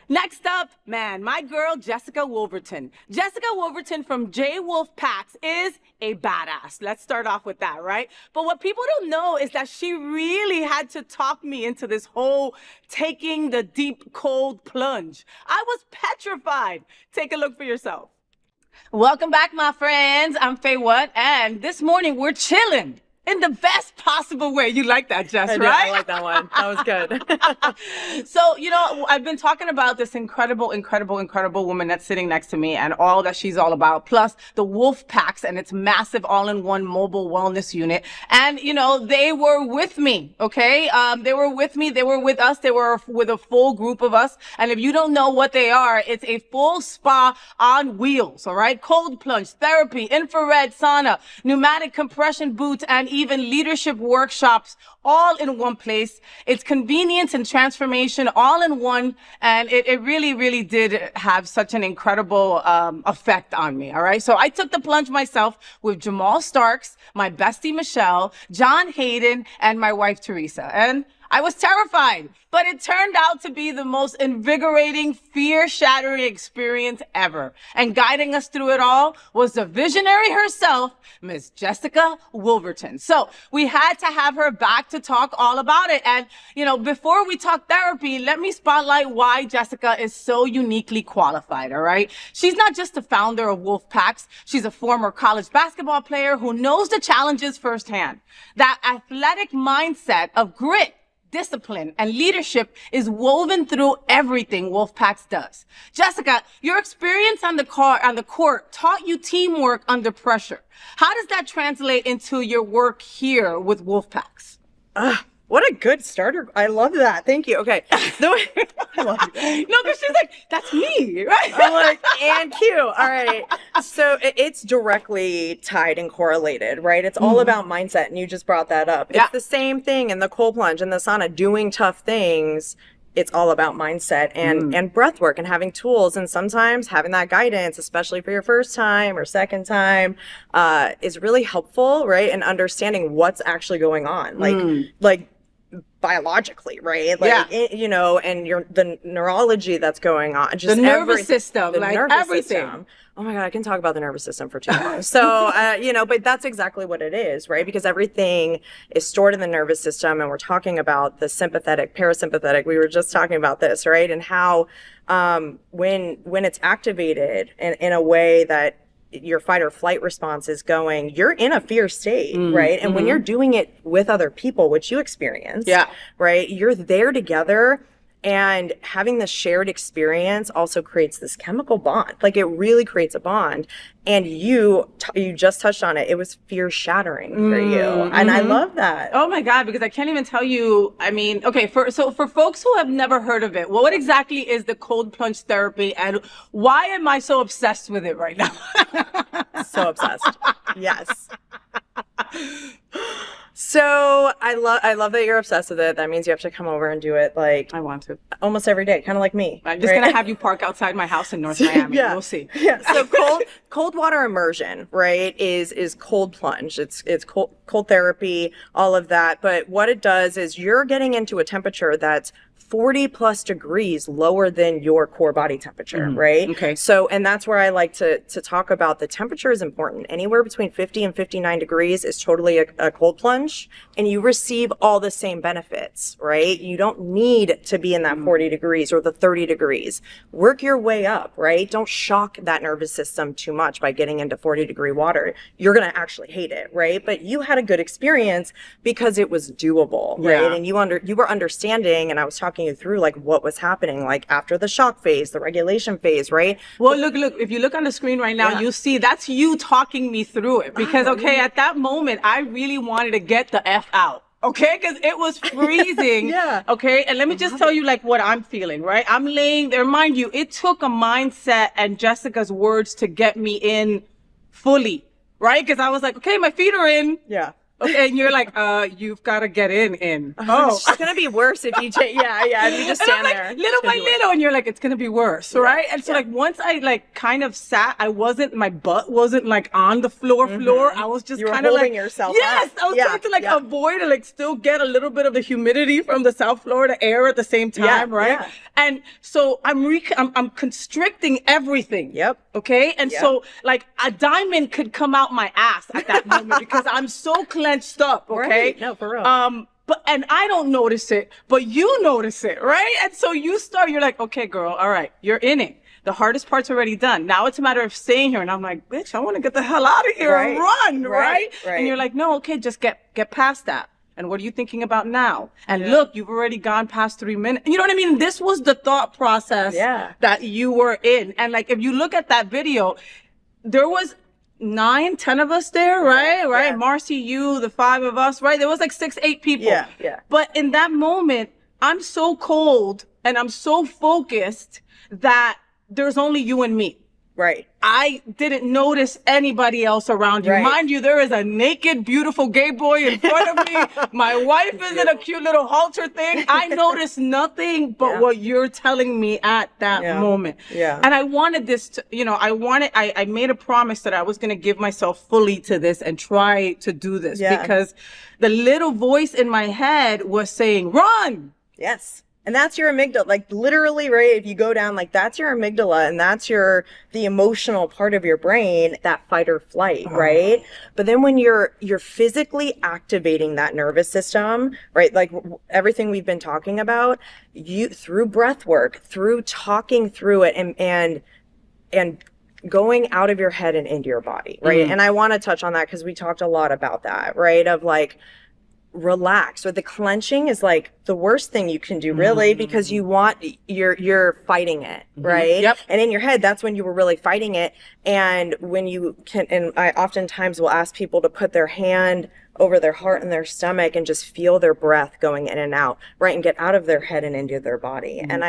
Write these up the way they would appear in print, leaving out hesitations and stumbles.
Next up, man, my girl, Jessica Wolverton. Jessica Wolverton from J Wolf Packs is a badass. Let's start off with that, right? But what people don't know is that she really had to talk me into this whole taking the deep, cold plunge. I was petrified. Take a look for yourself. Welcome back, my friends. I'm FayWhat, and this morning we're chilling. In the best possible way. You like that, Jess, right? I like that one. That was good. So, I've been talking about this incredible woman that's sitting next to me and all that she's all about, plus the Wolf Packs and its massive all-in-one mobile wellness unit. And, they were with me, okay? They were with me. They were with us. They were with a full group of us. And if you don't know what they are, it's a full spa on wheels, all right? Cold plunge, therapy, infrared sauna, pneumatic compression boots, and even leadership workshops all in one place. It's convenience and transformation all in one. And it really did have such an incredible effect on me. All right. So I took the plunge myself with Jamal Starks, my bestie Michelle, John Hayden, and my wife Teresa. And I was terrified, but it turned out to be the most invigorating, fear-shattering experience ever. And guiding us through it all was the visionary herself, Miss Jessica Wolverton. So we had to have her back to talk all about it. And, before we talk therapy, let me spotlight why Jessica is so uniquely qualified, all right? She's not just the founder of Wolf Packs. She's a former college basketball player who knows the challenges firsthand. That athletic mindset of grit, discipline, and leadership is woven through everything Wolfpacks does. Jessica, your experience on the court taught you teamwork under pressure. How does that translate into your work here with Wolfpacks? What a good starter. I love that. Thank you. Okay. I love you. No, because she's like, that's me, right? I'm like, and cute. All right. So it's directly tied and correlated, right? It's all about mindset. And you just brought that up. Yeah. It's the same thing in the cold plunge and the sauna, doing tough things. It's all about mindset and breath work and having tools. And sometimes having that guidance, especially for your first time or second time, is really helpful, right? And understanding what's actually going on. Like biologically, right? Like, and the neurology that's going on. Just the nervous system, like everything. System. Oh my God, I can talk about the nervous system for too long. So, but that's exactly what it is, right? Because everything is stored in the nervous system, and we're talking about the sympathetic, parasympathetic. We were just talking about this, right? And how when it's activated in a way that your fight or flight response is going, you're in a fear state, right? And when you're doing it with other people, which you experience, right? You're there together, and having this shared experience also creates this chemical bond. Like, it really creates a bond. And you just touched on it. It was fear shattering for you. And I love that. Oh my God, because I can't even tell you, okay, for folks who have never heard of it, what exactly is the cold plunge therapy, and why am I so obsessed with it right now? So obsessed. Yes. So I love that you're obsessed with it. That means you have to come over and do it I want to. Almost every day, kind of like me. I'm just going to have you park outside my house in North Miami. Yeah. We'll see. Yeah. So cold water immersion, right, is cold plunge. It's cold therapy, all of that. But what it does is you're getting into a temperature that's 40 plus degrees lower than your core body temperature, right? Okay. So, and that's where I like to talk about the temperature is important. Anywhere between 50 and 59 degrees is totally a cold plunge, and you receive all the same benefits, right? You don't need to be in that 40 degrees or the 30 degrees. Work your way up, right? Don't shock that nervous system too much by getting into 40-degree water. You're going to actually hate it, right? But you had a good experience because it was doable, right? And you were understanding, and I was talking you through like what was happening, like after the shock phase, the regulation phase, right? Well, look, if you look on the screen right now, you see that's you talking me through it, because at that moment, I really wanted to get the F out. Okay, because it was freezing. Okay, and let me just tell you like what I'm feeling, right? I'm laying there. Mind you, it took a mindset and Jessica's words to get me in fully, right? Because I was like, okay, my feet are in. Okay, and you're like, you've got to get in. Oh. It's going to be worse if you take, if you just And I'm stand like, there. little by little, and you're like, it's gonna be worse, right? And so like once I like kind of sat, my butt wasn't like on the floor. I was just kind of like yourself yes, up. I was trying to like avoid or like still get a little bit of the humidity from the South Florida air at the same time, right? Yeah. And so I'm constricting everything. Yep. Okay. And so like a diamond could come out my ass at that moment because I'm so clenched up. Okay. Right. No, for real. And I don't notice it, but you notice it, right? And so you're like, okay, girl, all right, you're in it. The hardest part's already done. Now it's a matter of staying here. And I'm like, bitch, I want to get the hell out of here and run, right? And you're like, no, okay, just get past that. And what are you thinking about now? And look, you've already gone past 3 minutes. You know what I mean? This was the thought process that you were in. And like, if you look at that video, there was 9, 10 of us there, right? Yeah. Marcy, you, the 5 of us, right? There was like 6, 8 people. Yeah. But in that moment, I'm so cold and I'm so focused that there's only you and me. Right. I didn't notice anybody else around you. Right. Mind you, there is a naked, beautiful gay boy in front of me. My wife is in a cute little halter thing. I noticed nothing but what you're telling me at that moment. Yeah. And I wanted this to, I made a promise that I was going to give myself fully to this and try to do this because the little voice in my head was saying, run. Yes. And that's your amygdala, like literally, right? If you go down, like that's your amygdala and that's the emotional part of your brain, that fight or flight, right? But then when you're physically activating that nervous system, right? Like everything we've been talking about, you through breath work, through talking through it and going out of your head and into your body, right? And I want to touch on that because we talked a lot about that, right? Of like, relax. Or the clenching is like the worst thing you can do really because you're fighting it, right? Yep. And in your head, that's when you were really fighting it. And when you can, and I oftentimes will ask people to put their hand over their heart and their stomach and just feel their breath going in and out, right? And get out of their head and into their body. And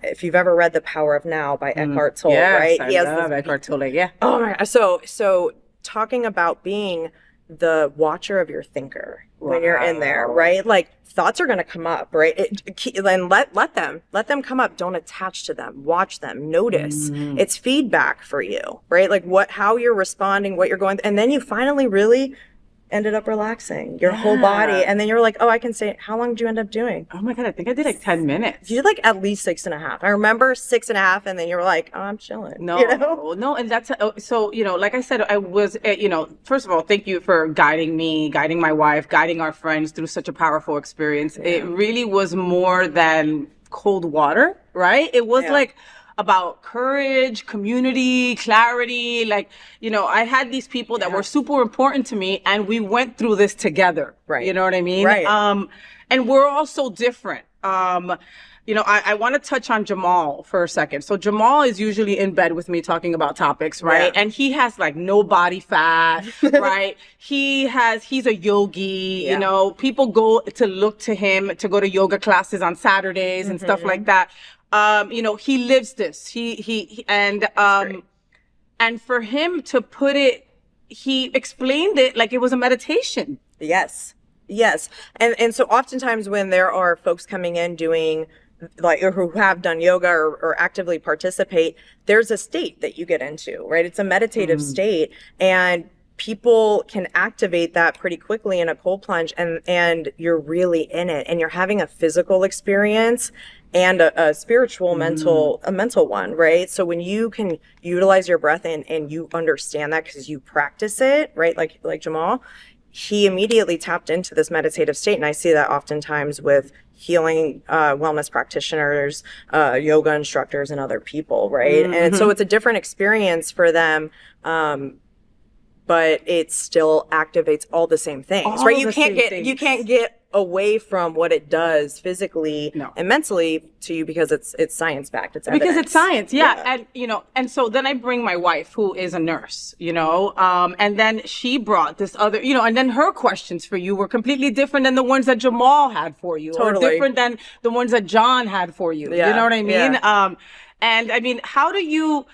if you've ever read The Power of Now by Eckhart Tolle, right? I love Eckhart Tolle, yeah. Oh my God. So talking about being the watcher of your thinker when you're in there, right? Like thoughts are going to come up, right? Then let them come up. Don't attach to them. Watch them. Notice. It's feedback for you, right? Like how you're responding, what you're going, and then you finally really ended up relaxing your whole body. And then you're like, oh, I can say, how long did you end up doing? Oh my God, I think I did like 10 minutes. You did like at least 6.5. I remember 6.5 and then you were like, oh, I'm chilling. No, no. And that's, so, like I said, I was, first of all, thank you for guiding me, guiding my wife, guiding our friends through such a powerful experience. Yeah. It really was more than cold water, right? It was like, about courage, community, clarity. Like, I had these people that were super important to me and we went through this together. Right. You know what I mean? Right. And we're all so different. I want to touch on Jamal for a second. So Jamal is usually in bed with me talking about topics, right? Yeah. And he has like no body fat, right? He's a yogi, people go to look to him to go to yoga classes on Saturdays and stuff like that. He lives this. And for him to put it, he explained it like it was a meditation. Yes. And so oftentimes when there are folks coming in doing like, or who have done yoga or actively participate, there's a state that you get into, right? It's a meditative state and people can activate that pretty quickly in a cold plunge and you're really in it and you're having a physical experience and a spiritual, mental one, right? So when you can utilize your breath and you understand that because you practice it, right? Like Jamal, he immediately tapped into this meditative state. And I see that oftentimes with healing wellness practitioners, yoga instructors, and other people, right? And so it's a different experience for them. But it still activates all the same things, right? You can't get away from what it does physically and mentally to you because it's science backed. It's evidence. Because it's science, and and so then I bring my wife who is a nurse, and then she brought this other, and then her questions for you were completely different than the ones that Jamal had for you, or different than the ones that John had for you. You know what I mean? And I mean, how do you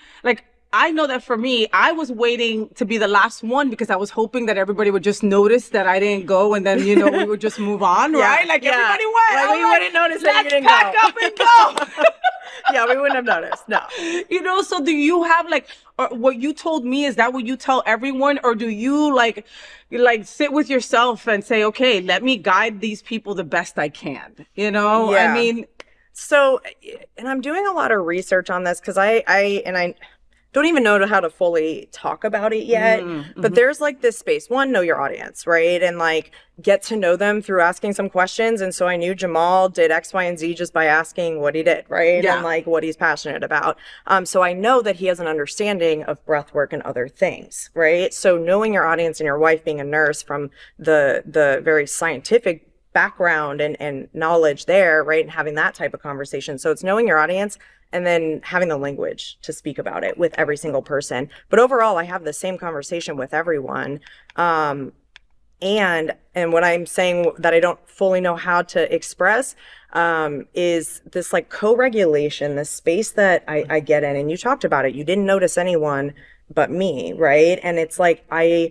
I know that for me, I was waiting to be the last one because I was hoping that everybody would just notice that I didn't go, and then, you know, we would just move on, right? Like everybody went. Like we wouldn't notice that you didn't pack up and go. Yeah, we wouldn't have noticed. No. You know, so do you have like, or what you told me, is that what you tell everyone? Or do you like sit with yourself and say, okay, let me guide these people the best I can? You know, Yeah. I mean. So, and I'm doing a lot of research on this because I don't even know how to fully talk about it yet, but there's like this space. One, know your audience, right? And like get to know them through asking some questions. And so I knew Jamal did X, Y, and Z just by asking what he did, right? Yeah. And like what he's passionate about. So I know that he has an understanding of breath work and other things, right? So knowing your audience, and your wife being a nurse, from the very scientific background and knowledge there, right? And having that type of conversation. So it's knowing your audience and then having the language to speak about it with every single person. But overall, I have the same conversation with everyone. And what I'm saying that I don't fully know how to express is this like co-regulation, this space that I get in. And you talked about it. You didn't notice anyone but me, right? And it's like I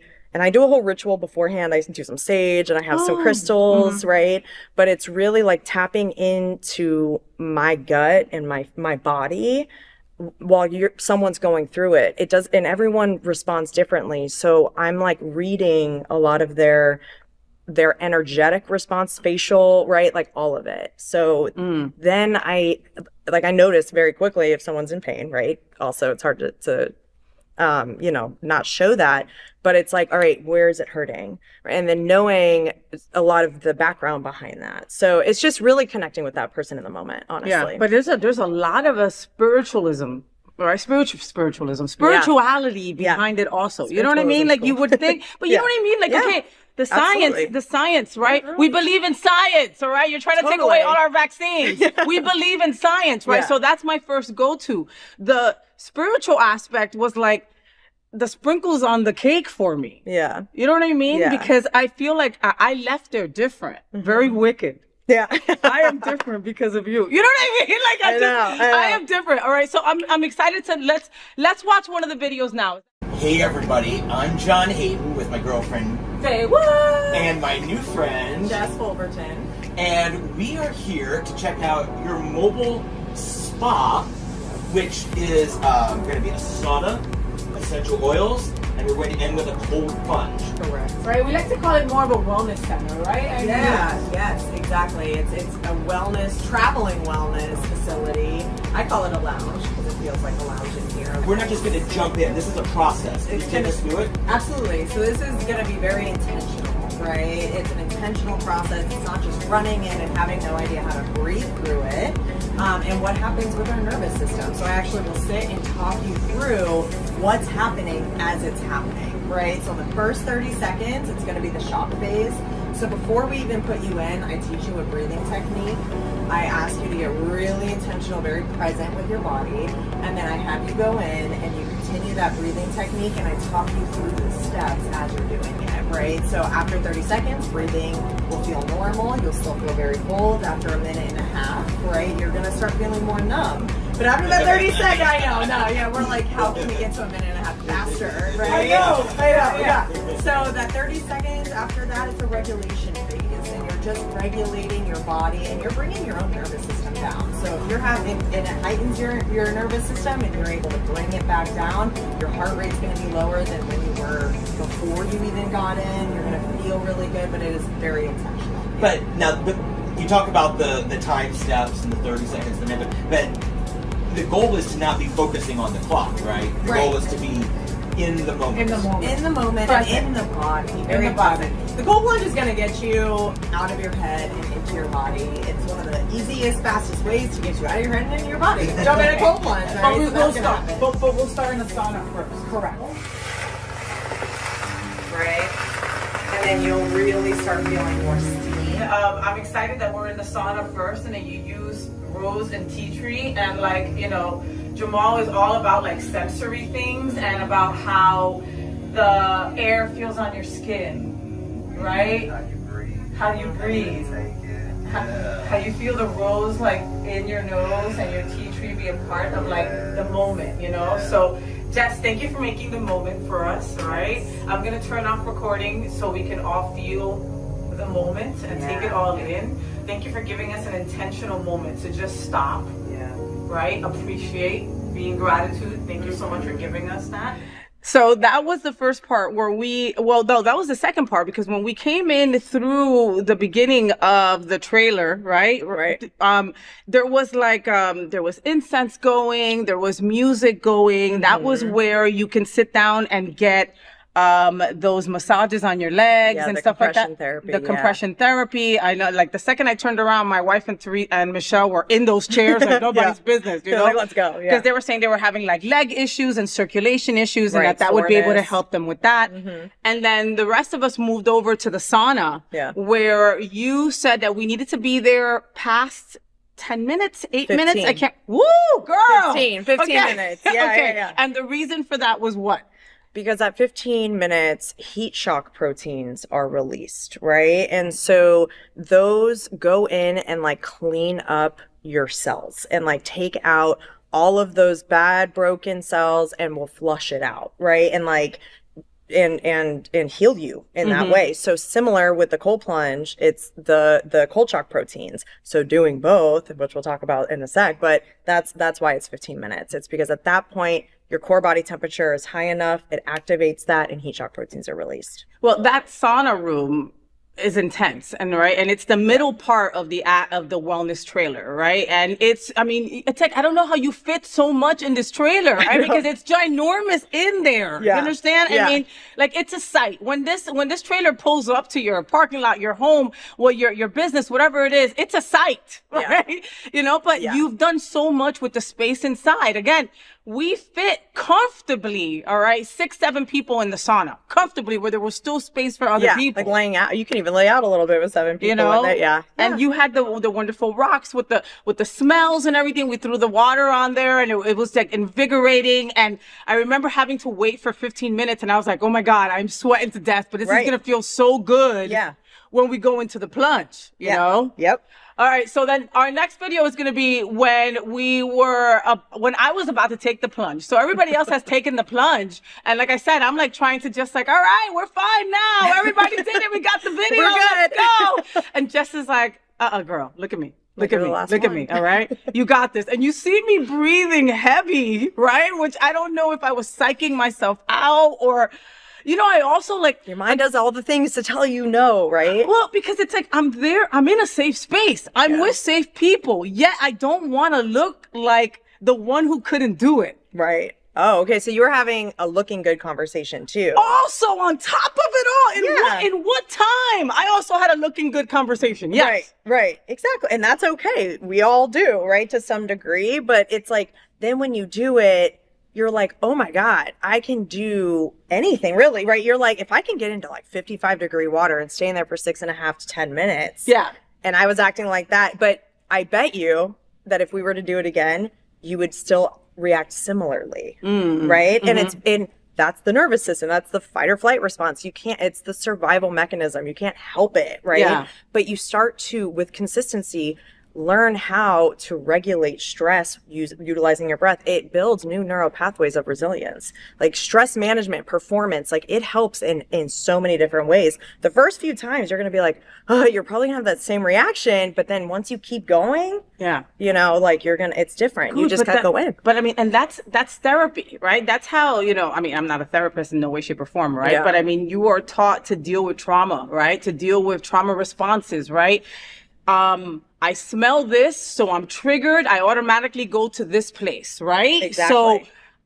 do a whole ritual beforehand. I do some sage and I have some crystals, right? But it's really like tapping into my gut and my body while someone's going through it. It does, and everyone responds differently. So I'm like reading a lot of their energetic response, facial, right? Like all of it. So then I notice very quickly if someone's in pain, right? Also, it's hard to not show that, but it's like, all right, where is it hurting? And then knowing a lot of the background behind that. So it's just really connecting with that person in the moment, honestly. Yeah, but there's a lot of spirituality behind it also. You know what I mean? Like you would think, but you know what I mean? Like, okay, the science, right? We believe in science, all right? You're trying to take away all our vaccines. We believe in science, right? So that's my first go-to. The spiritual aspect was like the sprinkles on the cake for me. Yeah. You know what I mean? Yeah. Because I feel like I left there different, very wicked. Yeah. I am different because of you. You know what I mean? Like I am different. All right. So I'm excited to let's watch one of the videos now. Hey everybody, I'm John Hayden with my girlfriend FayWhat and my new friend Jess Fulverton. and we are here to check out your mobile spa, which is going to be a sauna, essential oils, and we're going to end with a cold plunge. Correct. Right. We like to call it more of a wellness center, right? Yes, exactly. It's a traveling wellness facility. I call it a lounge because it feels like a lounge in here. We're not just going to jump in. This is a process. Can you take us through it? Absolutely. So this is going to be very intentional, right? It's an intentional process. It's not just running in and having no idea how to breathe through it. And what happens with our nervous system. So I actually will sit and talk you through what's happening as it's happening, right? So the first 30 seconds, it's going to be the shock phase. So before we even put you in, I teach you a breathing technique. I ask you to get really intentional, very present with your body, and then I have you go in and you continue that breathing technique, and I talk you through the steps as you're doing it, right? So after 30 seconds, breathing will feel normal. You'll still feel very cold. After a minute and a half, right, you're going to start feeling more numb. But after that 30 seconds, we're like, how can we get to a minute and a half faster, right? I know, yeah. So that 30 seconds, after that, it's a regulation phase, and you're just regulating your body, and you're bringing your own nervous system down. So if you're having, and it heightens your nervous system, and you're able to bring it back down, your heart rate's going to be lower than when you were before you even got in. You're going to feel really good, but it is very intentional. But now, you talk about the time steps and the 30 seconds, the minute, but the goal is to not be focusing on the clock, right? The goal is to be in the moment. In the moment, Present. and in the body. Very present. The cold plunge is going to get you out of your head and into your body. It's one of the easiest, fastest ways to get you out of your head and into your body. Jump in a cold plunge. Right? But we'll start in the sauna first. Correct. Right? And then you'll really start feeling more steam. I'm excited that we're in the sauna first, and then you use rose and tea tree, and like, you know, Jamal is all about like sensory things and about how the air feels on your skin, right? How you breathe. How you feel the rose like in your nose and your tea tree be a part of like the moment, you know? So Jess, thank you for making the moment for us, all right? I'm going to turn off recording so we can all feel the moment and take it all in. Thank you for giving us an intentional moment to just stop, right? Appreciate, be in gratitude. Thank you so much for giving us that. So that was the first part where that was the second part, because when we came in through the beginning of the trailer, right? There was there was incense going, there was music going. That was where you can sit down and get those massages on your legs and stuff like that. The compression therapy. I know, like the second I turned around, my wife and Michelle were in those chairs like nobody's business, you know? Like, let's go. Because they were saying they were having like leg issues and circulation issues, and that would be able to help them with that. And then the rest of us moved over to the sauna, where you said that we needed to be there past 10 minutes, 8 minutes. I can't. Woo, girl. 15 minutes. Yeah. And the reason for that was what? Because at 15 minutes, heat shock proteins are released, right? And so those go in and like clean up your cells and like take out all of those bad broken cells and will flush it out, right? And like and heal you in that way. So similar with the cold plunge, it's the cold shock proteins. So doing both, which we'll talk about in a sec, but that's why it's 15 minutes. It's because at that point your core body temperature is high enough, it activates that, and heat shock proteins are released. Well, that sauna room is intense, and it's the middle part of the wellness trailer, right? And it's like, I don't know how you fit so much in this trailer, right? Because it's ginormous in there. You understand? I mean, like, it's a sight. When this trailer pulls up to your parking lot, your home, well, your business, whatever it is, it's a sight, right? You know, but you've done so much with the space inside. Again, we fit comfortably, all right, 6, 7 people in the sauna, comfortably, where there was still space for other people. Like laying out. You can even lay out a little bit with 7 people. You know, in it. And you had the wonderful rocks with the smells and everything. We threw the water on there, and it was like invigorating. And I remember having to wait for 15 minutes, and I was like, oh my God, I'm sweating to death, but this is gonna feel so good. When we go into the plunge, you know? All right, so then our next video is going to be when when I was about to take the plunge. So everybody else has taken the plunge. And like I said, I'm like trying to just like, all right, we're fine now. Everybody did it. We got the video. We're good. Let's go. And Jess is like, girl, look at me. Look at me. All right. You got this. And you see me breathing heavy, right? Which I don't know if I was psyching myself out or... You know, I also like... Your mind does all the things to tell you no, right? Well, because it's like, I'm there, I'm in a safe space. I'm with safe people. Yet I don't want to look like the one who couldn't do it. Right. Oh, okay. So you were having a looking good conversation too. Also, on top of it all, in what time? I also had a looking good conversation. Yes. Right. Exactly. And that's okay. We all do, right? To some degree. But it's like, then when you do it, you're like, oh my God, I can do anything really, right? You're like, if I can get into like 55-degree water and stay in there for 6.5 to 10 minutes. And I was acting like that. But I bet you that if we were to do it again, you would still react similarly, right? And that's the nervous system. That's the fight or flight response. It's the survival mechanism. You can't help it, right? But you start to, with consistency, learn how to regulate stress utilizing your breath. It builds new neural pathways of resilience, like stress management, performance. Like it helps in so many different ways. The first few times you're going to be like, oh, you're probably gonna have that same reaction. But then once you keep going, you know, like it's different. You just gotta go in. But I mean, and that's therapy, right? That's how, you know, I mean, I'm not a therapist in no way, shape or form, right? But I mean, you are taught to deal with trauma, right? To deal with trauma responses, right? I smell this, so I'm triggered. I automatically go to this place, right? Exactly. So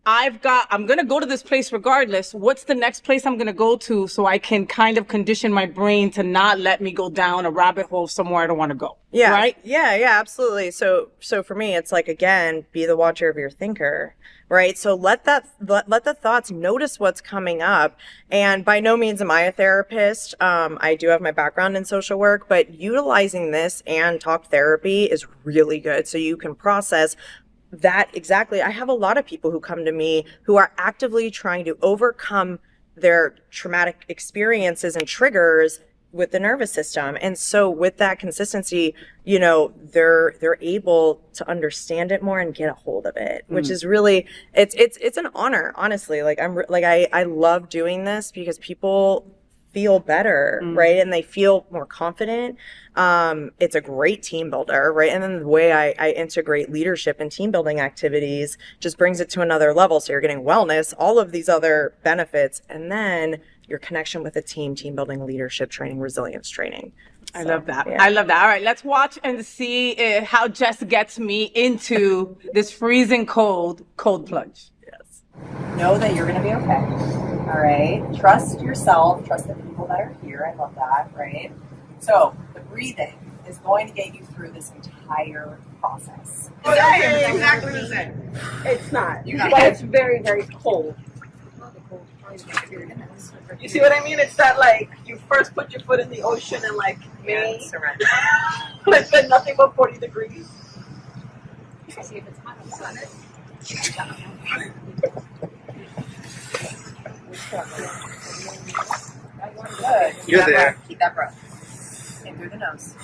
I'm going to go to this place regardless. What's the next place I'm going to go to so I can kind of condition my brain to not let me go down a rabbit hole somewhere I don't want to go? Yeah. Right? Yeah, absolutely. So for me, it's like, again, be the watcher of your thinker, right? So let the thoughts notice what's coming up. And by no means am I a therapist. I do have my background in social work, but utilizing this and talk therapy is really good. So you can process that exactly. I have a lot of people who come to me who are actively trying to overcome their traumatic experiences and triggers with the nervous system. And so with that consistency, you know, they're able to understand it more and get a hold of it, which is really, it's an honor, honestly. Like I love doing this because people feel better, right? And they feel more confident. It's a great team builder, right? And then the way I integrate leadership and team building activities just brings it to another level. So you're getting wellness, all of these other benefits, and then your connection with a team building, leadership training, resilience training. I love that. Yeah. I love that. All right, let's watch and see how Jess gets me into this freezing cold plunge. Yes. Know that you're going to be okay. All right. Trust yourself. Trust the people that are here. I love that. Right. So the breathing is going to get you through this entire process. It's exactly the same. It's not. But it's very, very cold. You see what I mean? It's that like you first put your foot in the ocean and like May, surrender. it's been nothing but 40 degrees. See if it's hot outside. Good. You're there. Keep that breath. In through the nose.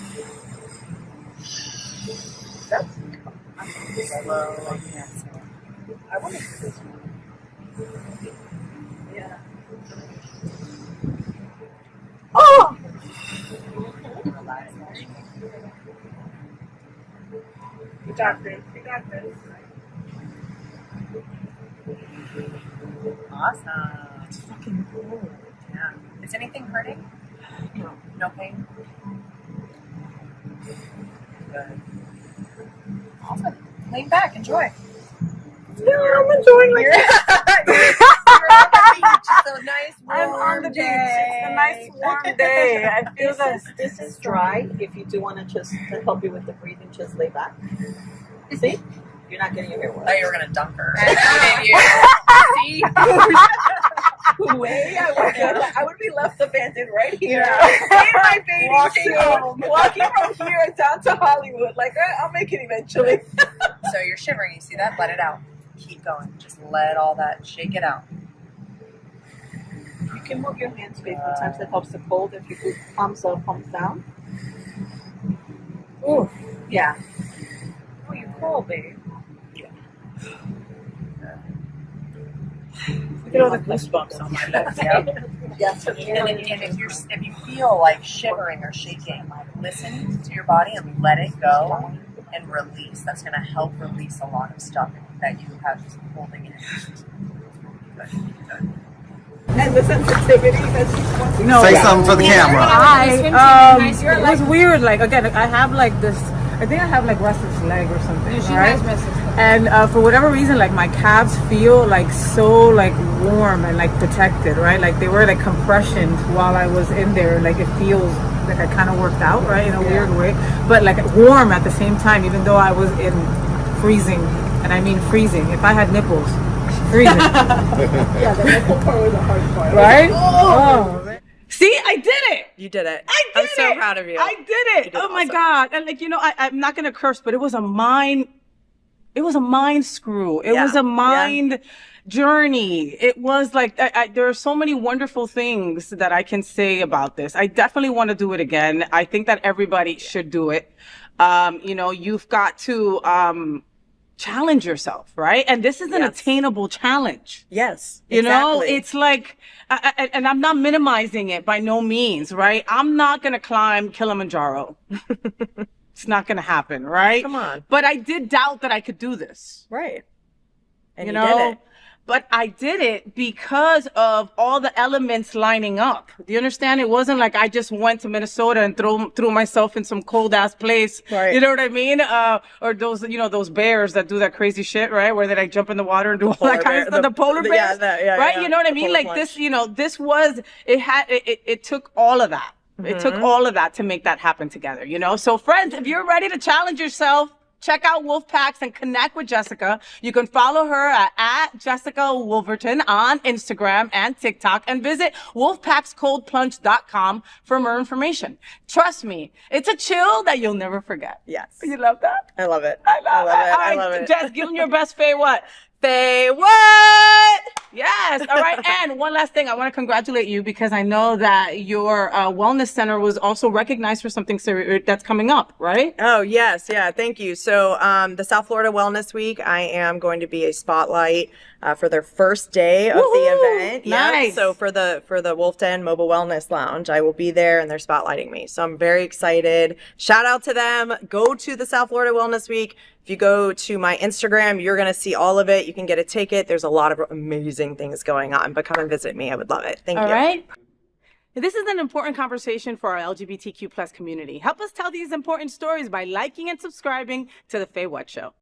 Slow exhale. I want to do this one. Yeah. Oh! You got this. You got this. Awesome. It's fucking cool. Yeah. Is anything hurting? No. No pain? Good. Awesome. Lean back. Enjoy. Yeah, I'm enjoying it. You're on the beach. It's a nice I'm warm on the beach. day. It's a nice warm day. I feel this is dry. If you do want to just to help you with the breathing, just lay back. See? You're not getting your hair wet. I thought you were going to dunk her. See? Way I would be left abandoned right here. Yeah. In my bathing suit, walking from here down to Hollywood. Like, I'll make it eventually. So you're shivering. You see that? Let it out. Keep going. Just let all that, shake it out. You can move your hands, babe. Sometimes that helps the cold. If you put palms up, palms down. Ooh, yeah. Oh, you're cold, babe. Yeah. Look at all the goosebumps on my legs. Yes. And if you feel like shivering or shaking, listen to your body and let it go and release. That's going to help release a lot of stuff that you have holding in. Good. And the sensitivity that she's wanting. No, Say something for the camera. It was weird. Like again, I have like this. I think I have like restless leg or something. She right? has restless leg. And for whatever reason, like my calves feel like so like warm and like protected, right? Like they were like compressions while I was in there. Like it feels like I kind of worked out, right, in a weird way, but like warm at the same time, even though I was in freezing, and I mean freezing. If I had nipples, freezing. Yeah, the nipple part was the hard part. Right? Oh. See, I did it. You did it. I did I'm so it. proud of you. I did it. Oh my awesome. God. And like, you know, I'm not going to curse, but it was a mind screw. It was a mind journey. It was like, there are so many wonderful things that I can say about this. I definitely want to do it again. I think that everybody should do it. You know, you've got to, challenge yourself, right? And this is an attainable challenge. Yes. You know, exactly. it's like, and I'm not minimizing it by no means, right? I'm not going to climb Kilimanjaro. It's not going to happen, right? Come on. But I did doubt that I could do this. Right. And you you know? did it. But I did it because of all the elements lining up. Do you understand? It wasn't like I just went to Minnesota and threw myself in some cold ass place. Right. You know what I mean? Or those, you know, those bears that do that crazy shit, right? Where they like jump in the water and do all that kind of stuff. The polar bears, right? You know what I mean? Like plunge. this, you know, this was, it took all of that. It took all of that to make that happen together, you know? So friends, if you're ready to challenge yourself, check out Wolfpacks and connect with Jessica. You can follow her at Jessica Wolverton on Instagram and TikTok, and visit wolfpackscoldplunge.com for more information. Trust me, it's a chill that you'll never forget. Yes. You love that? I love it. I love it. I love it. Jess, give them your best FayWhat. FayWhat! Yes! Yes. All right. And one last thing, I want to congratulate you because I know that your wellness center was also recognized for something that's coming up, right? Oh, yes. Yeah. Thank you. So, the South Florida Wellness Week, I am going to be a spotlight for their first day of the Woohoo! event. Nice. Yep. So for the Wolf Den Mobile Wellness Lounge, I will be there and they're spotlighting me. So I'm very excited. Shout out to them. Go to the South Florida Wellness Week. If you go to my Instagram, you're going to see all of it. You can get a ticket. There's a lot of amazing things going on, but come and visit me. I would love it. Thank you. All right. This is an important conversation for our LGBTQ plus community. Help us tell these important stories by liking and subscribing to The FayWhat Show.